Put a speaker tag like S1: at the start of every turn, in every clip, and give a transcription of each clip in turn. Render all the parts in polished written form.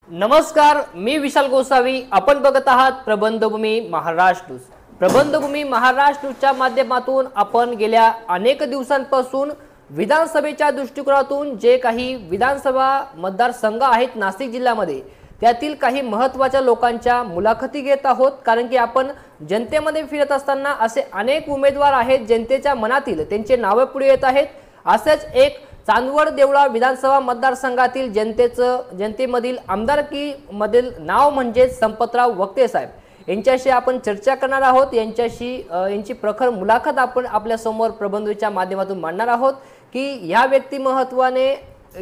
S1: नमस्कार, मी विशाल गोसावी. आपण बघत आहात प्रबंधभूमी महाराष्ट्र न्यूज. प्रबंधभूमी महाराष्ट्र न्यूजच्या माध्यमातून आपण गेल्या अनेक दिवसांपासून विधानसभेच्या दृष्टिकोनातून जे काही विधानसभा मतदारसंघ आहेत नाशिक जिल्ह्यामध्ये त्यातील काही महत्त्वाच्या लोकांच्या मुलाखती घेत आहोत. कारण की आपण जनतेमध्ये फिरत असताना असे अनेक उमेदवार आहेत जनतेच्या मनातील त्यांचे नावे पुढे येत आहेत. असेच एक चांदवड देवळा विधानसभा मतदारसंघातील जनतेमधील आमदारकी मधील नाव म्हणजे संपतराव वक्ते साहेब. यांच्याशी आपण चर्चा करणार आहोत. यांची प्रखर मुलाखत आपण आपल्या समोर प्रबंधच्या माध्यमातून मांडणार आहोत की या व्यक्तिमत्वाने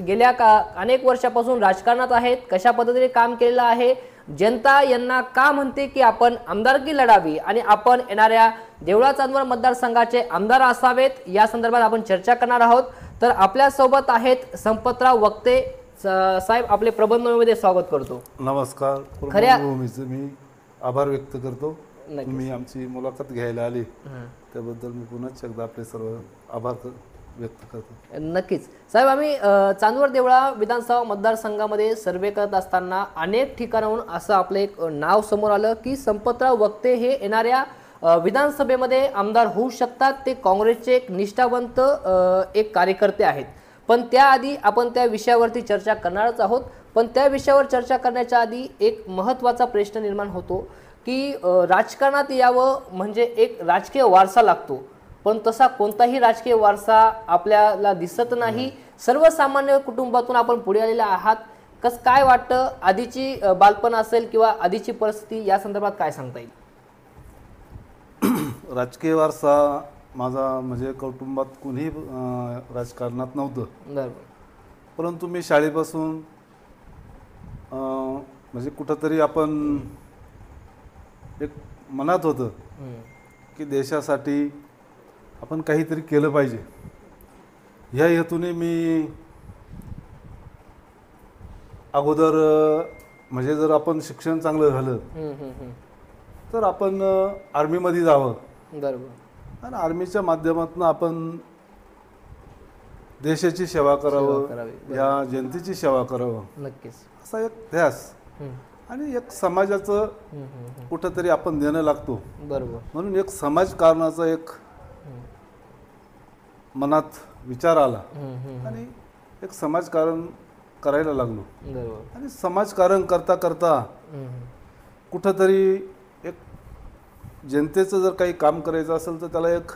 S1: गेल्या अनेक वर्षापासून राजकारणात आहेत, कशा पद्धतीने काम केलेलं आहे, जनता यांना का म्हणते की आपण आमदारकी लढावी आणि आपण येणाऱ्या देवळा चांदवड मतदारसंघाचे आमदार असावेत, या संदर्भात आपण चर्चा करणार आहोत. तर आपल्या सोबत आहेत संपतराव वक्ते साहेब. आपले प्रबंधमध्ये स्वागत करतो.
S2: नमस्कार. प्रबंधभूमीचे मी आभार व्यक्त करतो. तुम्ही आमची मुलाखत घ्यायला आली त्याबद्दल मी पुन्हा एकदा आपले सर्व आभार व्यक्त करतो.
S1: नक्कीच साहेब, आम्ही चांदवड देवळा विधानसभा मतदारसंघामध्ये सर्वे करत असताना अनेक ठिकाणाहून असं आपलं एक नाव समोर आलं की संपतराव वक्ते हे येणाऱ्या विधानसभेमध्ये आमदार होऊ शकतात. ते काँग्रेसचे एक निष्ठावंत एक कार्यकर्ते आहेत. पण त्याआधी आपण त्या विषयावरती चर्चा करणारच आहोत. पण त्या विषयावर चर्चा करण्याच्या आधी एक महत्त्वाचा प्रश्न निर्माण होतो की राजकारणात यावं म्हणजे एक राजकीय वारसा लागतो, पण तसा कोणताही राजकीय वारसा आपल्याला दिसत नाही. सर्वसामान्य कुटुंबातून आपण पुढे आलेला आहात. काय वाटतं, आधीची बालपण असेल किंवा आधीची परिस्थिती, या संदर्भात काय सांगता येईल?
S2: राजकीय वारसा माझा म्हणजे कुटुंबात कुणीही राजकारणात नव्हतं.
S1: बरोबर.
S2: परंतु मी शाळेपासून म्हणजे कुठंतरी आपण एक मनात होतं की देशासाठी आपण काहीतरी केलं पाहिजे. ह्या हेतूने मी अगोदर म्हणजे जर आपण शिक्षण चांगलं झालं तर आपण आर्मीमध्ये जावं.
S1: बरोबर.
S2: आणि आर्मीच्या माध्यमातून आपण देशाची सेवा करावं, या जनतेची सेवा करावं.
S1: नक्कीच.
S2: असा एक ध्यास आणि एक समाजाचं कुठंतरी आपण देणं लागतो.
S1: बरोबर.
S2: म्हणून एक समाजकारणाचा एक मनात विचार आला आणि एक समाजकारण करायला लागलो.
S1: बरोबर.
S2: आणि समाजकारण करता करता कुठंतरी एक जनतेचं जर काही काम करायचं असेल तर त्याला एक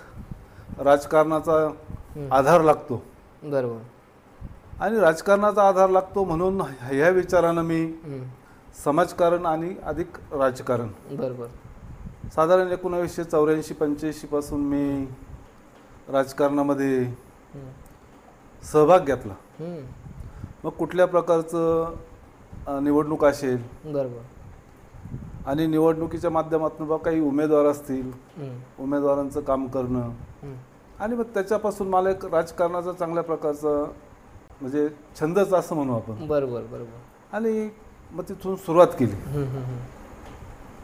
S2: राजकारणाचा आधार लागतो.
S1: बरोबर.
S2: आणि राजकारणाचा आधार लागतो म्हणून ह्या विचारानं मी समाजकारण आणि अधिक राजकारण.
S1: बरोबर.
S2: साधारण 1984-85 पासून मी राजकारणामध्ये सहभाग घेतला. मग कुठल्या प्रकारचं निवडणूक असेल.
S1: बरोबर.
S2: आणि निवडणुकीच्या माध्यमातून बा काही उमेदवार असतील, उमेदवारांचं काम करणं आणि मग त्याच्यापासून मला एक राजकारणाचा चांगल्या प्रकारचा म्हणजे छंदच असं म्हणू आपण.
S1: बरोबर. बरोबर.
S2: आणि मग तिथून सुरुवात केली.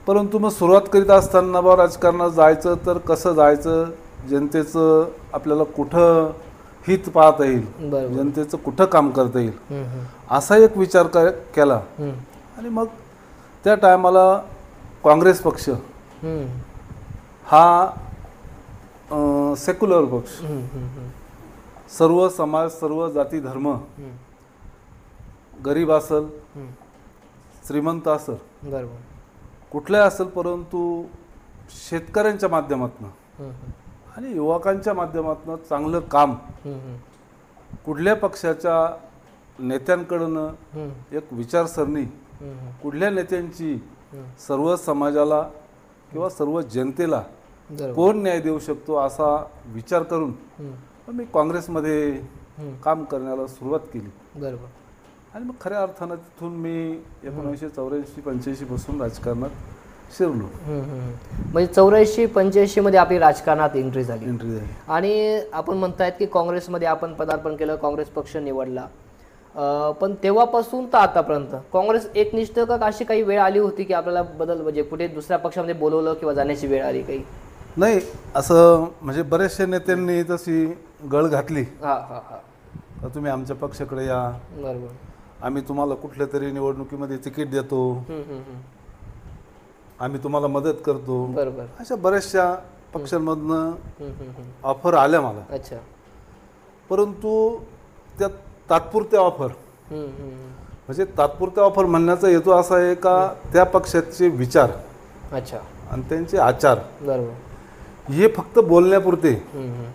S2: परंतु मग सुरुवात करीत असताना बा राजकारणात जायचं तर कसं जायचं, जनतेचं आपल्याला कुठं हित पाहता येईल, जनतेचं कुठं काम करता येईल, असा एक विचार केला. आणि मग त्या टायमाला काँग्रेस पक्ष हा सेक्युलर पक्ष, सर्व समाज, सर्व जाती धर्म, गरीब असेल, श्रीमंत असेल,
S1: बरोबर,
S2: कुठलाही असेल, परंतु शेतकऱ्यांच्या माध्यमातून आणि युवकांच्या माध्यमातून चांगलं काम कुठल्या पक्षाच्या नेत्यांकडनं एक विचारसरणी, कुठल्या नेत्यांची सर्व समाजाला किंवा सर्व जनतेला कोण न्याय देऊ शकतो असा विचार करून मी काँग्रेसमध्ये काम करण्याला सुरुवात केली.
S1: बरोबर.
S2: आणि मग खऱ्या अर्थानं तिथून मी 1984-85 पासून राजकारणात शिरलो.
S1: म्हणजे 84-85 मध्ये आपली राजकारणात एंट्री झाली. आणि आपण म्हणतायत की काँग्रेसमध्ये आपण पदार्पण केलं, काँग्रेस पक्ष निवडला. पण तेव्हापासून तर आतापर्यंत काँग्रेस एकनिष्ठ का अशी काही वेळ आली होती की आपल्याला बदल म्हणजे कुठे दुसऱ्या पक्षामध्ये बोलवलं किंवा जाण्याची वेळ आली काही?
S2: नाही, असं म्हणजे बरेचशा नेत्यांनी तशी गळ घातली.
S1: तुम्ही
S2: आमच्या पक्षाकडे या.
S1: बरोबर.
S2: आम्ही तुम्हाला कुठल्या तरी निवडणुकीमध्ये तिकीट देतो, आम्ही तुम्हाला मदत करतो,
S1: बरोबर.
S2: अशा बऱ्याचशा पक्षांमधनं ऑफर आल्या मला.
S1: अच्छा.
S2: परंतु त्या तात्पुरत्या ऑफर, म्हणजे तात्पुरत्या ऑफर म्हणण्याचा हेतू असा आहे का त्या पक्षाचे विचार
S1: अच्छा
S2: आणि त्यांचे आचार
S1: बरोबर
S2: हे फक्त बोलण्यापुरते,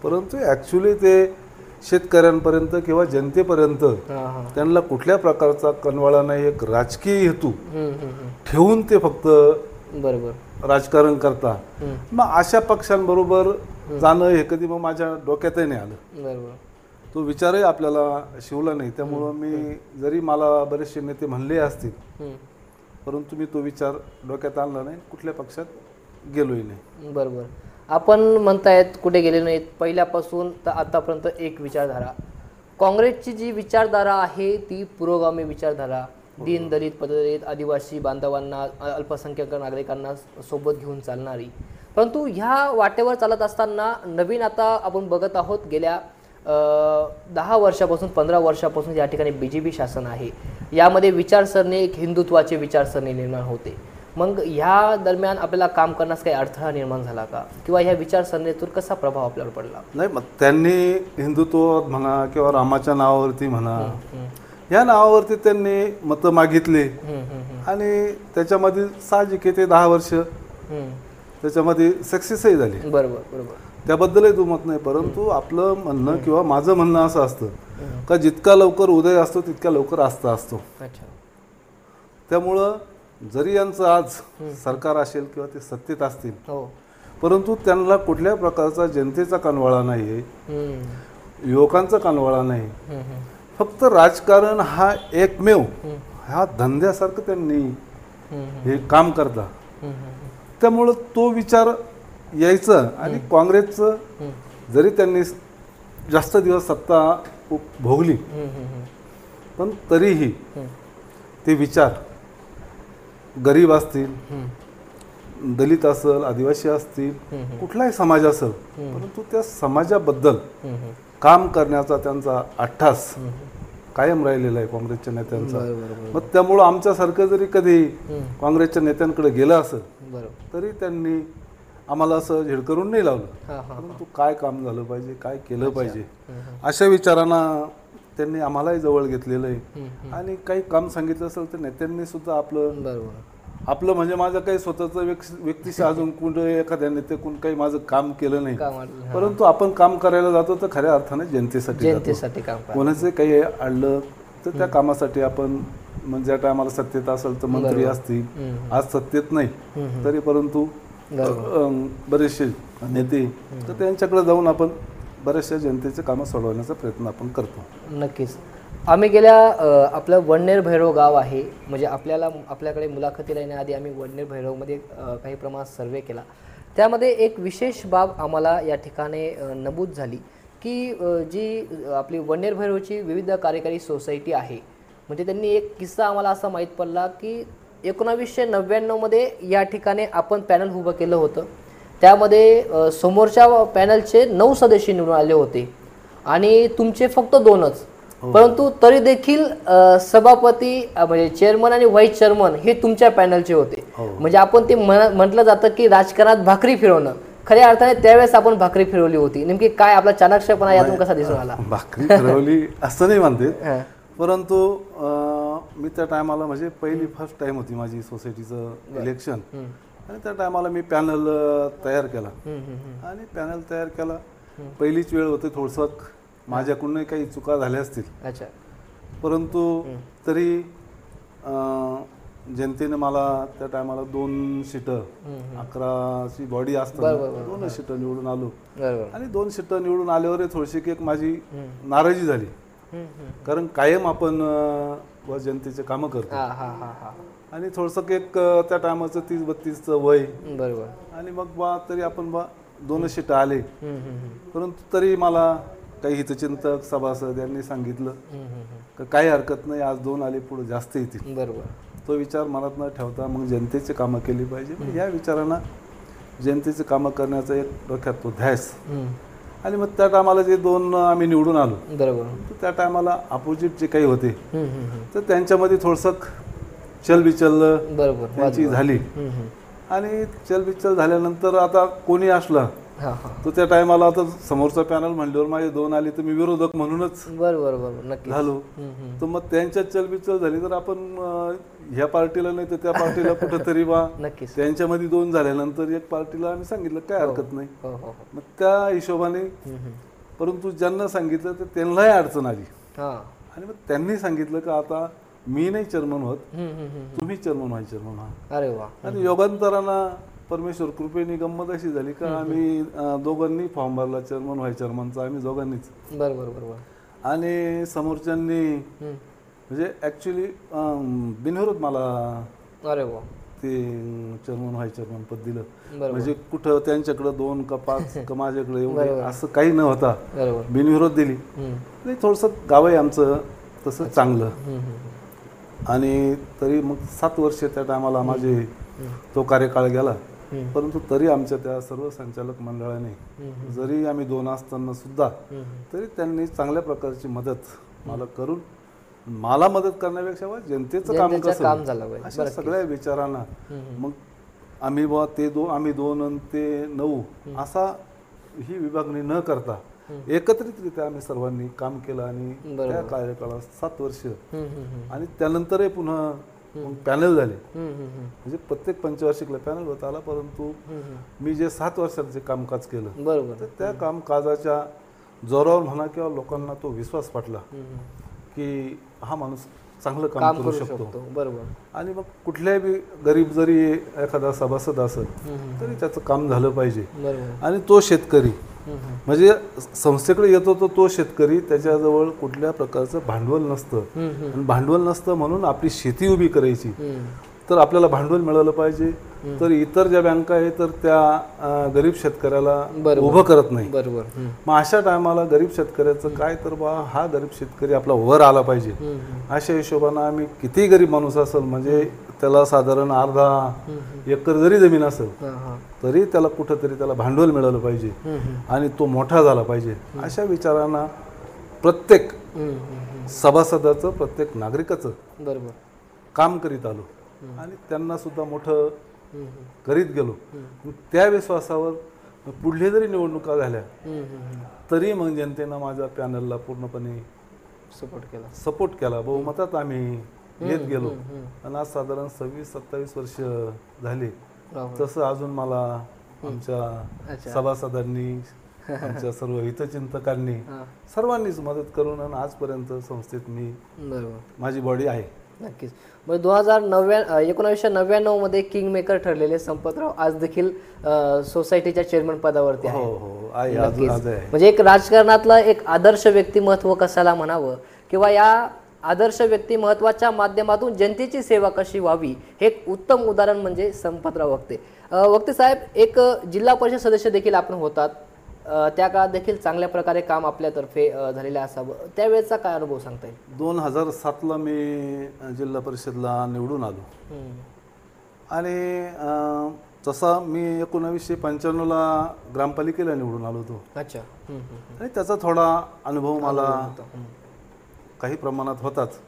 S2: परंतु ॲक्च्युली ते शेतकऱ्यांपर्यंत किंवा जनतेपर्यंत त्यांना कुठल्या प्रकारचा कनवाळा नाही, एक राजकीय हेतू ठेवून ते फक्त
S1: बरोबर
S2: राजकारण करता. मग अशा पक्षांबरोबर जाणं हे कधी मग माझ्या डोक्यातही नाही आलं.
S1: बरोबर.
S2: तो विचारही आपल्याला शिवला नाही. त्यामुळं मी जरी मला बरेचसे नेते म्हणले असतील, परंतु मी तो विचार डोक्यात आणला नाही, कुठल्या पक्षात गेलोही नाही.
S1: बरोबर. आपण म्हणतायत कुठे गेले नाहीत, पहिल्यापासून तर आतापर्यंत एक विचारधारा. काँग्रेसची जी विचारधारा आहे ती पुरोगामी विचारधारा, दीन दलित पददलित आदिवासी बांधवांना अल्पसंख्याक नागरिकांना सोबत घेऊन चालणारी. परंतु ह्या वाटेवर चालत असताना नवीन आता आपण बघत आहोत गेल्या 10 वर्षापासून 15 वर्षापासून या ठिकाणी BJP शासन आहे. यामध्ये विचारसरणी एक हिंदुत्वाची विचारसरणी निर्माण होते. मग ह्या दरम्यान आपल्याला काम करण्यास काही अडथळा निर्माण झाला का, किंवा ह्या विचारसरणीतून कसा प्रभाव आपल्याला पडला?
S2: नाही, मग त्यांनी हिंदुत्व म्हणा किंवा रामाच्या नावावरती म्हणा, या नावावरती त्यांनी मतं मागितले आणि त्याच्यामध्ये साहजिक आहे ते 10 वर्ष त्याच्यामध्ये सक्सेसही झाली.
S1: बरोबर बरोबर,
S2: त्याबद्दलही दुमत नाही. परंतु आपलं म्हणणं किंवा माझं म्हणणं असं असतं का जितका लवकर उदय असतो तितक्या लवकर अस्त असतो.
S1: अच्छा.
S2: त्यामुळं जरी यांचं आज सरकार असेल किंवा ते सत्तेत असतील,
S1: हो,
S2: परंतु त्यांना कुठल्या प्रकारचा जनतेचा कानवाळा नाही आहे, युवकांचा कानवाळा नाही. फक्त राजकारण हा एकमेव ह्या धंद्यासारखं त्यांनी हे काम करता. त्यामुळं तो विचार यायचं आणि काँग्रेसचं जरी त्यांनी जास्त दिवस सत्ता भोगली, पण तरीही ते विचार गरीब असतील, दलित असेल, आदिवासी असतील, कुठलाही समाज असेल, परंतु त्या समाजाबद्दल काम करण्याचा त्यांचा अट्टास कायम राहिलेला आहे काँग्रेसच्या नेत्यांचा. मग त्यामुळं आमच्यासारखं जरी कधी काँग्रेसच्या नेत्यांकडे गेलं असेल तरी त्यांनी आम्हाला असं झिडकरून नाही लावलं, परंतु काय काम झालं पाहिजे, काय केलं पाहिजे अशा विचारांना त्यांनी आम्हालाही जवळ घेतलेलं आहे. आणि काही काम सांगितलं असेल तर नेत्यांनी सुद्धा आपलं म्हणजे माझं काही स्वतःचं व्यक्तिशः अजून कुठं एखाद्या नेत्याकडून काही माझं काम केलं नाही, परंतु आपण काम करायला जातो तर खऱ्या अर्थाने जनतेसाठी काम. कोणाचं काही अडलं तर त्या कामासाठी आपण म्हणजे ज्या टायमाला सत्तेत असेल तर मंत्री असतील, आज सत्तेत नाही तरी परंतु बरेचसे नेते तर त्यांच्याकडे जाऊन आपण बऱ्याचशा जनतेचे कामं सोडवण्याचा प्रयत्न आपण करतो.
S1: नक्कीच. आम्ही गेल्या आपलं वडनेर भैरव गाव आहे, म्हणजे आपल्याकडे मुलाखतीला येण्याआधी आम्ही वडनेर भैरवमध्ये काही प्रमाणात सर्वे केला. त्यामध्ये एक विशेष बाब आम्हाला या ठिकाणी नमूद झाली की जी आपली वडनेर भैरवची विविध कार्यकारी सोसायटी आहे, म्हणजे त्यांनी एक किस्सा आम्हाला असा माहीत पडला की 1999मध्ये या ठिकाणी आपण पॅनल उभं केलं होतं. त्यामध्ये समोरच्या पॅनलचे 9 सदस्य निवडून आले होते आणि तुमचे फक्त 2च. परंतु तरी देखील सभापती म्हणजे चेअरमन आणि व्हाईस चेअरमन हे तुमच्या पॅनलचे होते. म्हणजे आपण ते म्हटलं जातं की राजकारणात भाकरी फिरवणं, खऱ्या अर्थाने त्यावेळेस आपण भाकरी फिरवली होती. नेमकी काय आपला चाणक्यपणा यातून कसा दिसून आला?
S2: भाकरी फिरवली असं नाही म्हणते, परंतु मी त्या टायमाला म्हणजे फर्स्ट टाइम होती माझी सोसायटीचं इलेक्शन आणि त्या टायमाला मी पॅनल तयार केला आणि पॅनल तयार केला. पहिलीच वेळ होती, थोडंसं माझ्याकडून काही चुका झाल्या असतील. अच्छा. परंतु तरी जनतेने मला त्या टायमाला 2 सीटं 11ची बॉडी असताना 2 सीटं निवडून आलो आणि 2 सीटं निवडून आल्यावर थोडीशी एक माझी नाराजी झाली, कारण कायम आपण जनतेचे कामं करतो आणि थोडंसं एक त्या टायमाचं 30-32चं वय आणि मग तरी आपण 2 सीटं आले, परंतु तरी मला काही हितचिंतक सभासद यांनी सांगितलं की काही हरकत नाही, आज 2 आले, पुढे जास्त येतील. तो विचार मनात न ठेवता मग जनतेचे कामं केली पाहिजे. या विचारांना जनतेचे कामं करण्याचा एक डोक्यात तो ध्यास आणि मग त्या टायमाला जे 2 आम्ही निवडून आलो
S1: बरोबर.
S2: तर त्या टायमाला अपोजिट जे काही होते
S1: हम्म, हम्म, हम्म.
S2: तर त्यांच्यामध्ये थोडंसं चलबिचल
S1: बरोबर.
S2: त्यांची झाली.
S1: हम्म, हम्म.
S2: आणि चलबिचल झाल्यानंतर आता कोणी असला
S1: हा हा.
S2: तर त्या टायमाला आता समोरचा पॅनल म्हणल्यावर माझे 2 आले तर मी विरोधक म्हणूनच
S1: बरोबर बरोबर नक्की.
S2: झालो. तर मग त्यांच्यात चलबिचल झाली तर आपण ह्या पार्टीला नाही तर त्या पार्टीला कुठंतरी बा
S1: नक्कीच.
S2: त्यांच्यामध्ये 2 झाल्यानंतर एक पार्टीला आम्ही सांगितलं काय हरकत नाही.
S1: हो हो हो.
S2: मग त्या हिशोबाने
S1: हम्म, हम्म.
S2: परंतु ज्यांना सांगितलं तर त्यांनाही अडचण आली
S1: हा.
S2: आणि मग त्यांनी सांगितलं का आता मी नाही चेअरमन होत,
S1: हम्म, हम्म, हम्म.
S2: तुम्ही चेअरमन व्हा.
S1: अरे वा.
S2: आणि योगांतरानं परमेश्वर कृपेने गंमत अशी झाली का आम्ही दोघांनी फॉर्म भरला चेअरमन व्हायचा आम्ही दोघांनीच.
S1: बरोबर बरोबर.
S2: आणि समोरच्यांनी
S1: हम्म.
S2: म्हणजे ॲक्च्युली बिनविरोध मला
S1: अरे वा.
S2: ते चेअरमन पद दिलं.
S1: बरोबर.
S2: म्हणजे कुठं त्यांच्याकडं 2 का 5 का माझ्याकडे एवढे
S1: बरोबर.
S2: असं काही न होता
S1: बरोबर.
S2: बिनविरोध दिली.
S1: हम्म.
S2: नाही थोडंसं गाव आहे आमचं तसं चांगलं.
S1: हम्म, हम्म.
S2: आणि तरी मग 7 वर्ष त्या टायमाला माझे तो कार्यकाळ गेला. परंतु तरी आमच्या त्या सर्व संचालक मंडळाने जरी आम्ही 2 असताना सुद्धा तरी त्यांनी चांगल्या प्रकारची मदत मला करून मला मदत करण्यापेक्षा जनतेचं काम कसं
S1: काम झालं पाहिजे.
S2: अशा सगळ्या विचारांना मग आम्ही बुवा आम्ही 2 आणि ते 9 असा ही विभागणी न करता एकत्रितरित्या आम्ही सर्वांनी काम केलं आणि त्या कार्यकाळात 7 वर्ष आणि त्यानंतरही पुन्हा पॅनल झाले. म्हणजे प्रत्येक पंचवार्षिकला पॅनल होता आला. परंतु मी जे 7 वर्षात जे कामकाज केलं
S1: बरोबर
S2: तर त्या कामकाजाच्या जोरावर म्हणा किंवा लोकांना तो विश्वास पटला की हा माणूस चांगलं काम करू शकतो.
S1: बरोबर.
S2: आणि मग कुठल्याही गरीब जरी एखादा सभासद असेल तरी त्याचं काम झालं पाहिजे.
S1: बरोबर.
S2: आणि तो शेतकरी म्हणजे संस्थेकडे येतो तो शेतकरी त्याच्याजवळ कुठल्या प्रकारचं भांडवल नसतं. आणि भांडवल नसतं म्हणून आपली शेती उभी करायची तर आपल्याला भांडवल मिळालं पाहिजे. तर इतर ज्या बँका आहेत तर त्या गरीब शेतकऱ्याला उभं करत नाही.
S1: बरोबर.
S2: मग अशा टायमाला गरीब शेतकऱ्याचं काय तर बा हा गरीब शेतकरी आपला वर आला पाहिजे. अशा हिशोबानं आम्ही किती गरीब माणूस असेल म्हणजे त्याला साधारण अर्धा एकर जरी जमीन असेल तरी त्याला कुठंतरी त्याला भांडवल मिळालं पाहिजे आणि तो मोठा झाला पाहिजे. अशा विचारांना प्रत्येक सभासदाचं प्रत्येक नागरिकाचं
S1: बरोबर
S2: काम करीत आलो आणि त्यांना सुद्धा मोठं करीत गेलो. त्या विश्वासावर पुढले जरी निवडणुका झाल्या तरी मग जनतेनं माझ्या पॅनलला पूर्णपणे सपोर्ट केला. बहुमतात आम्ही येत गेलो आणि आज साधारण 26-27 वर्ष झाली. तसं अजून मला आमच्या सभासदांनी आमच्या सर्व हितचिंतकांनी सर्वांनीच मदत करून आणि आजपर्यंत संस्थेत मी माझी बॉडी आहे.
S1: नक्कीच. म्हणजे 1999 मध्ये किंग मेकर ठरलेले संपतराव आज देखील सोसायटीच्या चेअरमन पदावरती आहे.
S2: हो आहे अजून आज आहे.
S1: म्हणजे एक राजकारणातलं एक आदर्श व्यक्तिमत्व कशाला म्हणावं किंवा या आदर्श व्यक्तिमत्वाच्या माध्यमातून जनतेची सेवा कशी व्हावी हे एक उत्तम उदाहरण म्हणजे संपतराव वक्ते. वक्ते साहेब एक जिल्हा परिषद सदस्य देखील आपण होतात. त्या काळात देखील चांगल्या प्रकारे काम आपल्यातर्फे झालेलं असावं. त्यावेळेचा काय अनुभव सांगता येईल?
S2: 2007ला मी जिल्हा परिषदला निवडून आलो आणि तसा मी 1995ला ग्रामपालिकेला निवडून आलो होतो.
S1: अच्छा.
S2: आणि त्याचा थोडा अनुभव मला काही प्रमाणात होताच.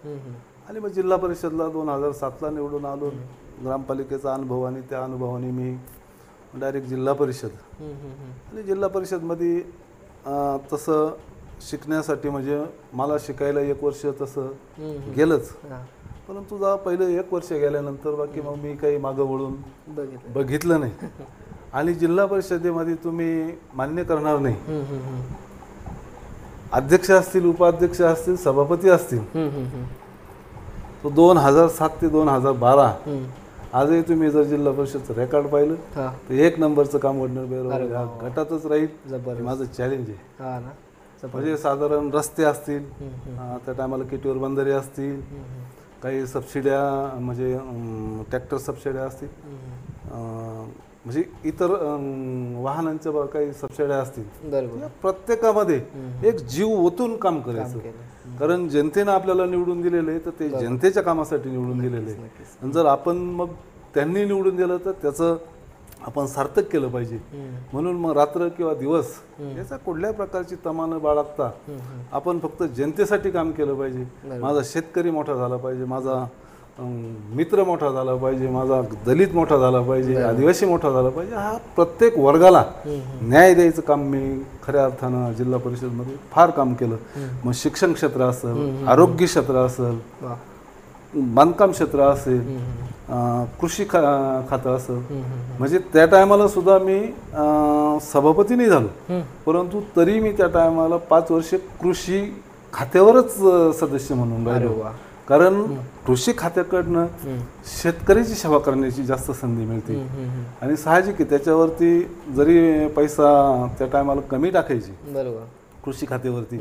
S2: आणि मग जिल्हा परिषदला 2007ला निवडून आलो. ग्रामपालिकेचा अनुभव आणि त्या अनुभवाने मी डायरेक्ट जिल्हा परिषद आणि जिल्हा परिषदमध्ये तसं शिकण्यासाठी म्हणजे मला शिकायला 1 वर्ष तसं गेलंच. परंतु जा पहिलं 1 वर्ष गेल्यानंतर बाकी मग मी काही मागं वळून बघितलं नाही. आणि जिल्हा परिषदेमध्ये तुम्ही मान्य करणार नाही अध्यक्ष असतील उपाध्यक्ष असतील सभापती असतील. तो 2007 ते 2012 आजही तुम्ही जर जिल्हा परिषदचं रेकॉर्ड पाहिलं तर 1 नंबरचं काम वडनेर गटातच राहील. माझं चॅलेंज आहे. म्हणजे साधारण रस्ते असतील त्या टायमाला किटीवर बंधारे असतील काही सबसिड्या म्हणजे ट्रॅक्टर सबसिड्या असतील म्हणजे इतर वाहनांच्या काही सबसिड्या असतील. प्रत्येकामध्ये एक जीव ओतून काम करायचं. कारण जनतेनं आपल्याला निवडून दिलेलं आहे तर ते जनतेच्या कामासाठी निवडून दिलेलं आहे. आणि जर आपण मग त्यांनी निवडून दिलं तर त्याचं आपण सार्थक केलं पाहिजे. म्हणून मग रात्र किंवा दिवस याचा कुठल्याही प्रकारची तमा न बाळगता आपण फक्त जनतेसाठी काम केलं पाहिजे. माझा शेतकरी मोठा झाला पाहिजे, माझा मित्र मोठा झाला पाहिजे, माझा दलित मोठा झाला पाहिजे, आदिवासी मोठा झाला पाहिजे. हा प्रत्येक वर्गाला न्याय द्यायचं काम मी खऱ्या अर्थानं जिल्हा परिषदमध्ये फार काम केलं. मग शिक्षण क्षेत्र असेल, आरोग्य क्षेत्र असेल, बांधकाम क्षेत्र असेल, कृषी खातं असेल. म्हणजे त्या टायमाला सुद्धा मी सभापती नाही झालो, परंतु तरी मी त्या टायमाला 5 वर्षे कृषी खात्यावरच सदस्य म्हणून राहिलो. कारण कृषी खात्याकडनं शेतकऱ्याची सेवा करण्याची जास्त संधी मिळते. आणि साहजिक आहे त्याच्यावरती जरी पैसा त्या टायमाला कमी टाकायची कृषी खात्यावरती,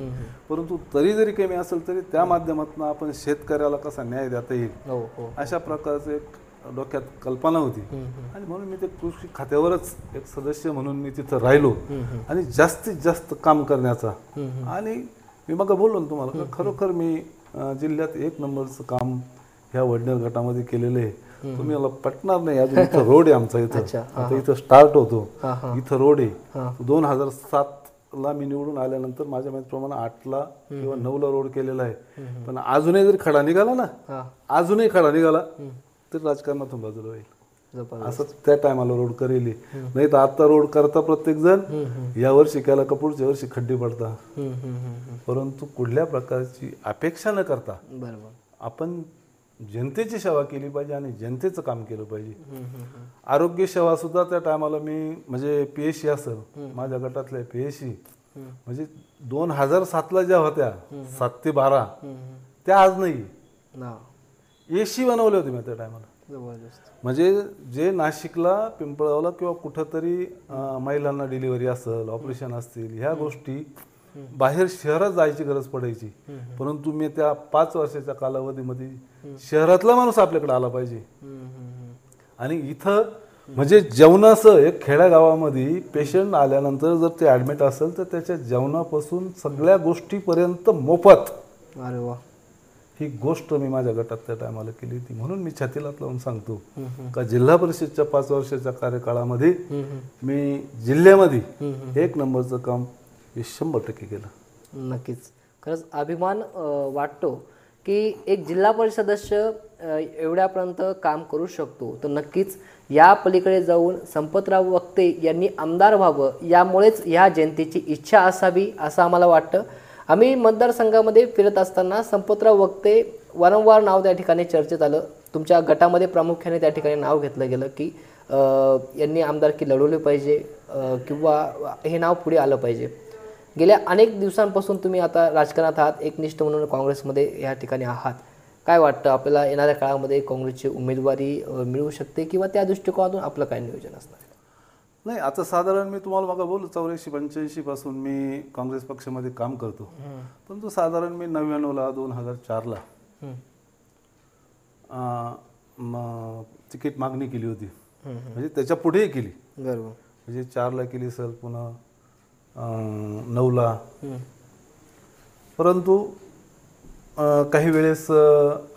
S2: परंतु तरी जरी कमी असेल तरी त्या माध्यमातून आपण शेतकऱ्याला कसा न्याय देता येईल अशा प्रकारचं एक डोक्यात कल्पना होती. आणि म्हणून मी ते कृषी खात्यावरच एक सदस्य म्हणून मी तिथं राहिलो आणि जास्तीत जास्त काम करण्याचा. आणि मी मग बोललो ना तुम्हाला, खरोखर मी जिल्ह्यात 1 नंबरचं काम ह्या वडनेर गटामध्ये केलेलं आहे. तुम्ही मला पटणार नाही, अजून इथं रोड आहे आमचा. इथं आता इथं स्टार्ट होतो, इथं रोड आहे. 2007ला मी निवडून आल्यानंतर माझ्या माहितीप्रमाणे 8ला किंवा 9ला रोड केलेला आहे. पण अजूनही जरी खडा निघाला ना, अजूनही खडा निघाला तर राजकारणातून बाजूला होईल असं त्या टायमाला रोड करेल. नाही तर आता रोड करता प्रत्येक जण, या वर्षी केला का पुढच्या वर्षी खड्डे पडता. परंतु कुठल्या प्रकारची अपेक्षा न करता आपण जनतेची सेवा केली पाहिजे आणि जनतेचं काम केलं पाहिजे. आरोग्य सेवा सुद्धा त्या टायमाला मी म्हणजे PSC असेल, माझ्या गटातल्या PSC म्हणजे 2007ला ज्या होत्या 7 ते 12 त्या आज नाही. AC बनवले होते मी त्या टायमाला. म्हणजे जे नाशिकला, पिंपळगावला किंवा कुठंतरी महिलांना डिलिव्हरी असेल, ऑपरेशन असतील, ह्या गोष्टी बाहेर शहरात जायची गरज पडायची. परंतु मी त्या 5 वर्षाच्या कालावधीमध्ये शहरातला माणूस आपल्याकडे आला पाहिजे. आणि इथं म्हणजे जेवणाचं एक खेड्यागावामध्ये पेशंट आल्यानंतर जर ते ॲडमिट असेल तर त्याच्या जेवणापासून सगळ्या गोष्टीपर्यंत मोफत.
S1: अरे वा.
S2: ही गोष्ट मी माझ्या गटात त्या टायमाला केली होती. म्हणून मी छातीलात लावून सांगतो का जिल्हा परिषदच्या 5 वर्षाच्या कार्यकाळामध्ये मी जिल्ह्यामध्ये 1 नंबरचं काम 100% केलं.
S1: नक्कीच, खरंच अभिमान वाटतो की एक जिल्हा परिषद सदस्य एवढ्यापर्यंत काम करू शकतो. तर नक्कीच या पलीकडे जाऊन संपतराव वक्ते यांनी आमदार व्हावं, यामुळेच ह्या जनतेची इच्छा असावी असं आम्हाला वाटतं. आम्ही मतदारसंघामध्ये फिरत असताना संपतराव वक्ते वारंवार नाव त्या ठिकाणी चर्चेत आलं. तुमच्या गटामध्ये प्रामुख्याने त्या ठिकाणी नाव घेतलं गेलं की यांनी आमदारकी लढवली पाहिजे किंवा हे नाव पुढे आलं पाहिजे. गेल्या अनेक दिवसांपासून तुम्ही आता राजकारणात आहात, एकनिष्ठ म्हणून काँग्रेसमध्ये या ठिकाणी आहात. काय वाटतं आपल्याला येणाऱ्या काळामध्ये काँग्रेसची उमेदवारी मिळू शकते किंवा त्या दृष्टिकोनातून आपलं काय नियोजन असणार?
S2: नाही, आता साधारण मी तुम्हाला बघा बोललो 84-85 पासून मी काँग्रेस पक्षामध्ये काम करतो. परंतु साधारण मी 99ला 2004ला तिकीट मागणी केली होती. म्हणजे त्याच्या पुढेही केली.
S1: बरोबर.
S2: म्हणजे 4ला केली सर, पुन्हा 9ला. परंतु काही वेळेस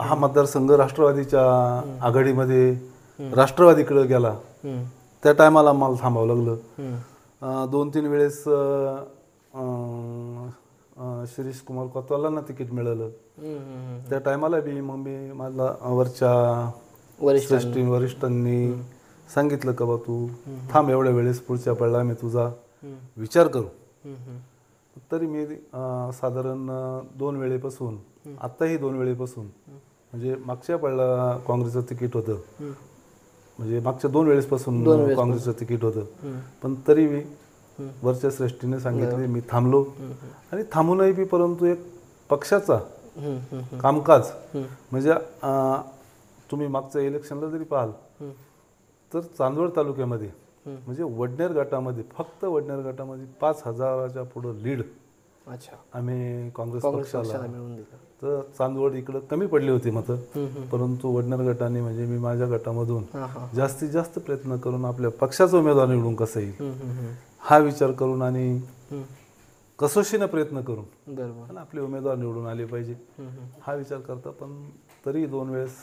S2: हा मतदारसंघ राष्ट्रवादीच्या आघाडीमध्ये राष्ट्रवादीकडे गेला. त्या टायमाला मला थांबावं लागलं. 2-3 वेळेस शिरीष कुमार कोतवालांना तिकीट मिळालं. त्या टायमाला मग मी माझ्या वरच्या वरिष्ठांनी सांगितलं का बा तू थांब एवढ्या वेळेस, पुढच्या पडला मी तुझा विचार करू. तरी मी साधारण 2 वेळेपासून, आत्ताही 2 वेळेपासून, म्हणजे मागच्या पडला काँग्रेसचं तिकीट होतं, म्हणजे मागच्या 2 वेळेसपासून काँग्रेसचं तिकीट होतं. पण तरी मी वरच्या श्रेष्ठीने सांगितले, मी थांबलो. आणि थांबूनही बी परंतु एक पक्षाचा कामकाज म्हणजे तुम्ही मागच्या इलेक्शनला जरी पाहाल तर चांदवड तालुक्यामध्ये म्हणजे वडनेर गटामध्ये, फक्त वडनेर गटामध्ये 5,000च्या पुढं लीड आम्ही काँग्रेस पक्षाला मिळून दिलं. तर चांदवड इकडं कमी पडली होती मतं, परंतु वडनेर गटाने म्हणजे मी माझ्या गटामधून जास्तीत जास्त प्रयत्न करून आपल्या पक्षाचा उमेदवार निवडून कसं येईल हा विचार करून आणि कसोशीनं प्रयत्न करून आपले उमेदवार निवडून आले पाहिजे हा विचार करता. पण तरी 2 वेळेस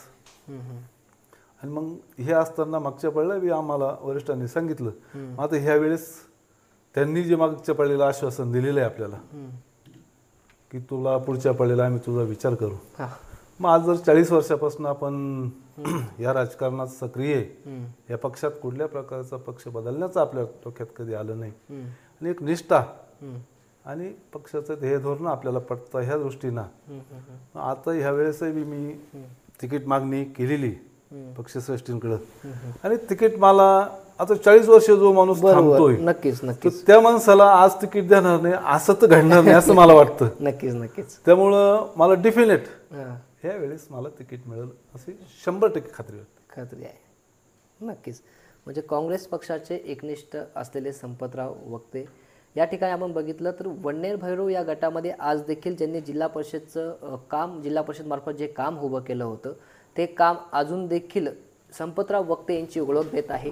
S2: आणि मग हे असताना मागच्या पडल्या बी आम्हाला वरिष्ठांनी सांगितलं आता ह्या वेळेस त्यांनी जे मागच्या पडलेलं आश्वासन दिलेलं आहे आपल्याला की तुला पुढच्या पडलेला आम्ही तुझा विचार करू. मग आज जर 40 वर्षापासून आपण या राजकारणात सक्रिय आहे, या पक्षात कुठल्या प्रकारचा पक्ष बदलण्याचं आपल्या डोक्यात कधी आलं नाही आणि एक निष्ठा आणि पक्षाचं ध्येय धोरण आपल्याला पटतं ह्या दृष्टीनं आता ह्या वेळेसही मी तिकीट मागणी केलेली पक्षश्रेष्ठींकडे आणि तिकीट मला आता 40 वर्ष जो माणूस थांबतोय
S1: नक्कीच नक्कीच
S2: त्या माणसाला आज तिकीट देणार नाही असं तर घडणार नाही असं मला वाटतं.
S1: नक्कीच नक्कीच.
S2: त्यामुळं मला डेफिनेट ह्या वेळेस मला तिकीट मिळेल अशी 100% खात्री वाटते.
S1: खात्री आहे. नक्कीच. म्हणजे काँग्रेस पक्षाचे एकनिष्ठ असलेले संपतराव वक्ते या ठिकाणी आपण बघितलं तर वन्नेर भैरव या गटामध्ये आज देखील ज्यांनी जिल्हा परिषदचं काम जिल्हा परिषद मार्फत जे काम उभं केलं होतं ते काम अजून देखील संपतराव वक्ते यांची ओळख देत आहे.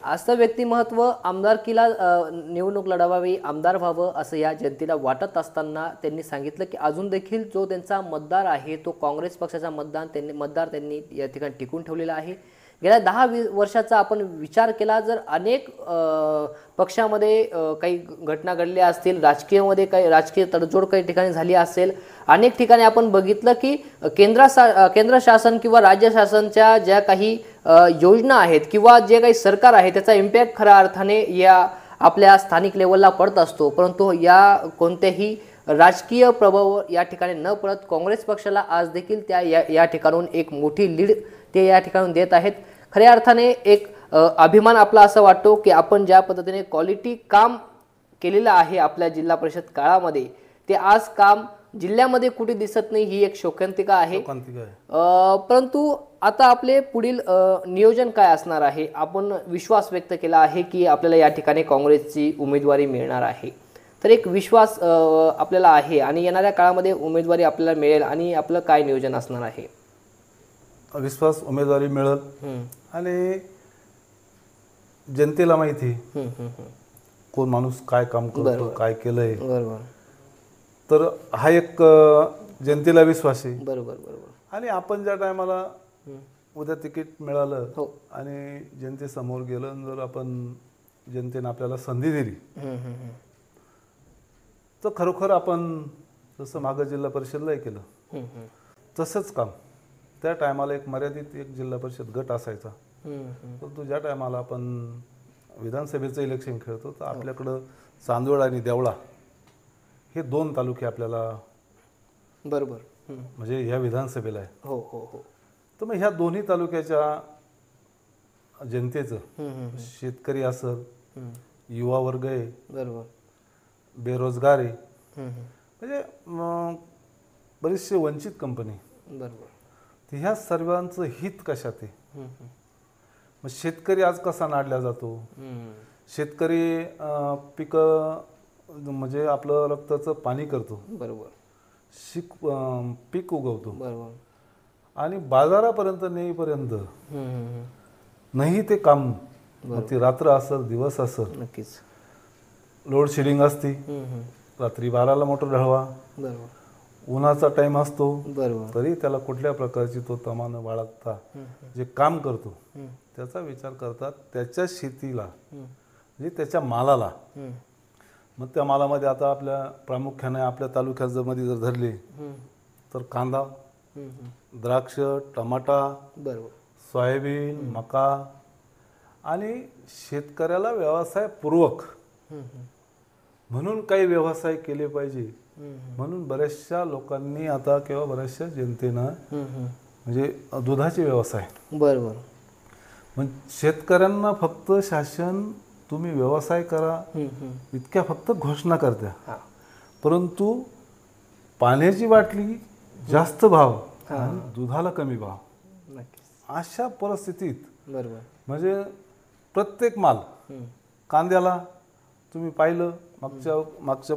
S1: असं व्यक्तिमत्व आमदारकीला निवडणूक लढवावी आमदार व्हावं असं या जनतेला वाटत असताना त्यांनी सांगितलं की अजून देखील जो त्यांचा मतदार आहे तो काँग्रेस पक्षाचा मतदार त्यांनी या ठिकाणी टिकून ठेवलेला आहे. गेल्या 10 वर्षाचा आपण विचार केला जर अनेक पक्षामध्ये काही घटना घडल्या असतील राजकीयमध्ये काही राजकीय तडजोड काही ठिकाणी झाली असेल अनेक ठिकाणी आपण बघितलं की केंद्र शासन किंवा राज्य शासनच्या ज्या काही योजना आहेत किंवा जे काही सरकार आहे त्याचा इम्पॅक्ट खऱ्या अर्थाने या आपल्या स्थानिक लेवलला पडत असतो परंतु या कोणत्याही राजकीय प्रभाव या ठिकाणी न पडत काँग्रेस पक्षाला आज देखील त्या या ठिकाणून एक मोठी लीड ते या ठिकाणून देत आहेत. खऱ्या अर्थाने एक अभिमान आपला असं वाटतो की आपण ज्या पद्धतीने क्वालिटी काम केलेलं आहे आपल्या जिल्हा परिषद काळामध्ये ते आज काम जिल्ह्यामध्ये कुठे दिसत नाही ही एक शोकांतिका आहे. परंतु आता आपले पुढील नियोजन काय असणार आहे. आपण विश्वास व्यक्त केला आहे की आपल्याला या ठिकाणी काँग्रेसची उमेदवारी मिळणार आहे तर एक विश्वास आपल्याला आहे आणि येणाऱ्या काळामध्ये उमेदवारी आपल्याला मिळेल आणि आपलं काय नियोजन असणार आहे.
S2: विश्वास उमेदवारी मिळेल आणि जनतेला माहिती कोण माणूस काय काम करतो काय केलंय तर हा एक जनतेला विश्वास आहे.
S1: बरोबर बरोबर.
S2: आणि आपण ज्या टायमाला उद्या तिकीट मिळालं आणि जनतेसमोर गेलं जर आपण जनतेने आपल्याला संधी दिली तर खरोखर आपण जसं मागं जिल्हा परिषदलाही केलं तसंच काम त्या टायमाला एक मर्यादित एक जिल्हा परिषद गट असायचा परंतु ज्या टायमाला आपण विधानसभेचं इलेक्शन खेळतो तर आपल्याकडं चांदवड आणि देवळा हे 2 तालुके आपल्याला
S1: बरोबर
S2: म्हणजे ह्या विधानसभेला आहे.
S1: हो हो हो.
S2: तर मग ह्या दोन्ही तालुक्याच्या जनतेचं शेतकरी असेल युवा वर्ग आहे
S1: बरोबर
S2: बेरोजगार आहे म्हणजे बरेचसे वंचित कंपनी
S1: बरोबर
S2: तर ह्या सर्वांचं हित कशात आहे. मग शेतकरी आज कसा नाडला जातो शेतकरी पिकं म्हणजे आपलं रक्ताचं पाणी करतो बरोबर पीक उगवतो बरोबर आणि बाजारापर्यंत नेईपर्यंत नाही ते काम ती रात्र असेल दिवस असेल
S1: नक्कीच
S2: लोड शेडिंग असती रात्री 12ला मोटर ढळवा
S1: बरोबर
S2: उन्हाचा टाइम असतो
S1: बरोबर
S2: तरी त्याला कुठल्या प्रकारची तो तमानं बाळगता जे काम करतो त्याचा विचार करतात त्याच्या शेतीला म्हणजे त्याच्या मालाला. मग त्या मालामध्ये आता आपल्या प्रामुख्याने आपल्या तालुक्यात मध्ये जर धरले तर कांदा द्राक्ष टमाटा
S1: बरोबर
S2: सोयाबीन मका आणि शेतकऱ्याला व्यवसायपूर्वक म्हणून काही व्यवसाय केले पाहिजे म्हणून बऱ्याचशा लोकांनी आता किंवा बऱ्याचशा जनतेनं म्हणजे दुधाचे व्यवसाय
S1: बरोबर
S2: म्हणजे शेतकऱ्यांना फक्त शासन तुम्ही व्यवसाय करा इतक्या फक्त घोषणा करत्या परंतु पाण्याची बाटली जास्त भाव आणि दुधाला कमी भाव अशा परिस्थितीत बरोबर म्हणजे प्रत्येक माल कांद्याला तुम्ही पाहिलं मागच्या